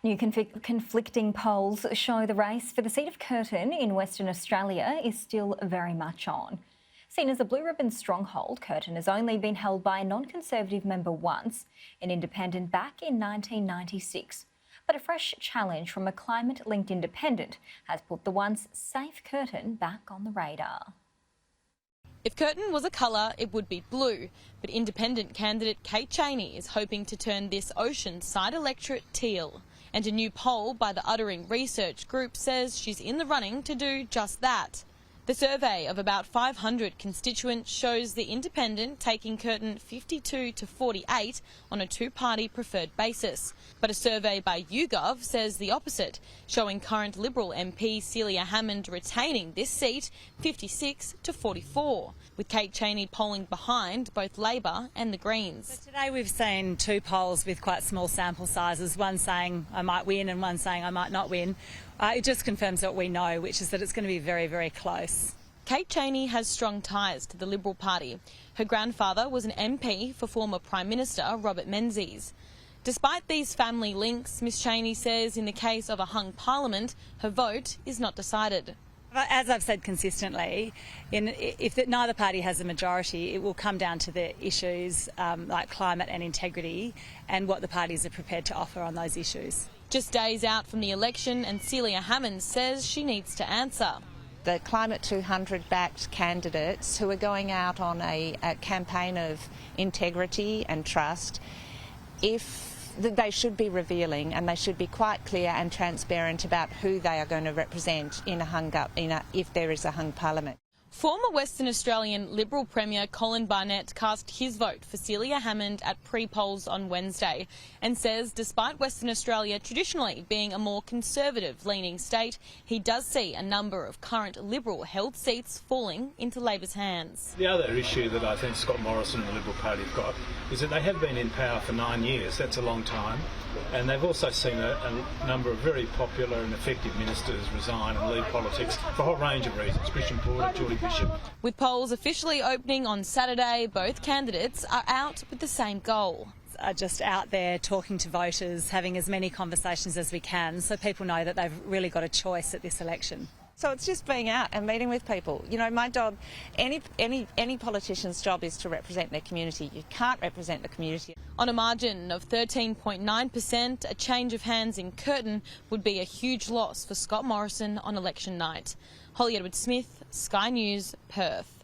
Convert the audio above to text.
New conflicting polls show the race for the seat of Curtin in Western Australia is still very much on. Seen as a blue ribbon stronghold, Curtin has only been held by a non-Conservative member once, an independent back in 1996. But a fresh challenge from a climate-linked independent has put the once safe Curtin back on the radar. If Curtin was a colour, it would be blue, but independent candidate Kate Chaney is hoping to turn this ocean-side electorate teal. And a new poll by the Uttering Research Group says she's in the running to do just that. The survey of about 500 constituents shows the independent taking Curtin 52 to 48 on a two-party preferred basis. But a survey by YouGov says the opposite, showing current Liberal MP Celia Hammond retaining this seat 56 to 44, with Kate Chaney polling behind both Labor and the Greens. So today we've seen two polls with quite small sample sizes, one saying I might win and one saying I might not win. It just confirms what we know, which is that it's going to be very, very close. Kate Chaney has strong ties to the Liberal Party. Her grandfather was an MP for former Prime Minister Robert Menzies. Despite these family links, Ms Chaney says in the case of a hung parliament, her vote is not decided. As I've said consistently, if neither party has a majority, it will come down to the issues like climate and integrity and what the parties are prepared to offer on those issues. Just days out from the election, and Celia Hammond says she needs to answer. The Climate 200 backed candidates who are going out on a campaign of integrity and trust, they should be revealing and they should be quite clear and transparent about who they are going to represent if there is a hung parliament. Former Western Australian Liberal Premier Colin Barnett cast his vote for Celia Hammond at pre-polls on Wednesday and says despite Western Australia traditionally being a more conservative-leaning state, he does see a number of current Liberal-held seats falling into Labor's hands. The other issue that I think Scott Morrison and the Liberal Party have got is that they have been in power for 9 years. That's a long time. And they've also seen a number of very popular and effective ministers resign and leave politics for a whole range of reasons. Christian Porter, Geordie Bishop. With polls officially opening on Saturday, both candidates are out with the same goal. Are just out there talking to voters, having as many conversations as we can so people know that they've really got a choice at this election. So it's just being out and meeting with people. You know, my job, any politician's job is to represent their community. You can't represent the community. On a margin of 13.9%, a change of hands in Curtin would be a huge loss for Scott Morrison on election night. Holly Edwards-Smith, Sky News, Perth.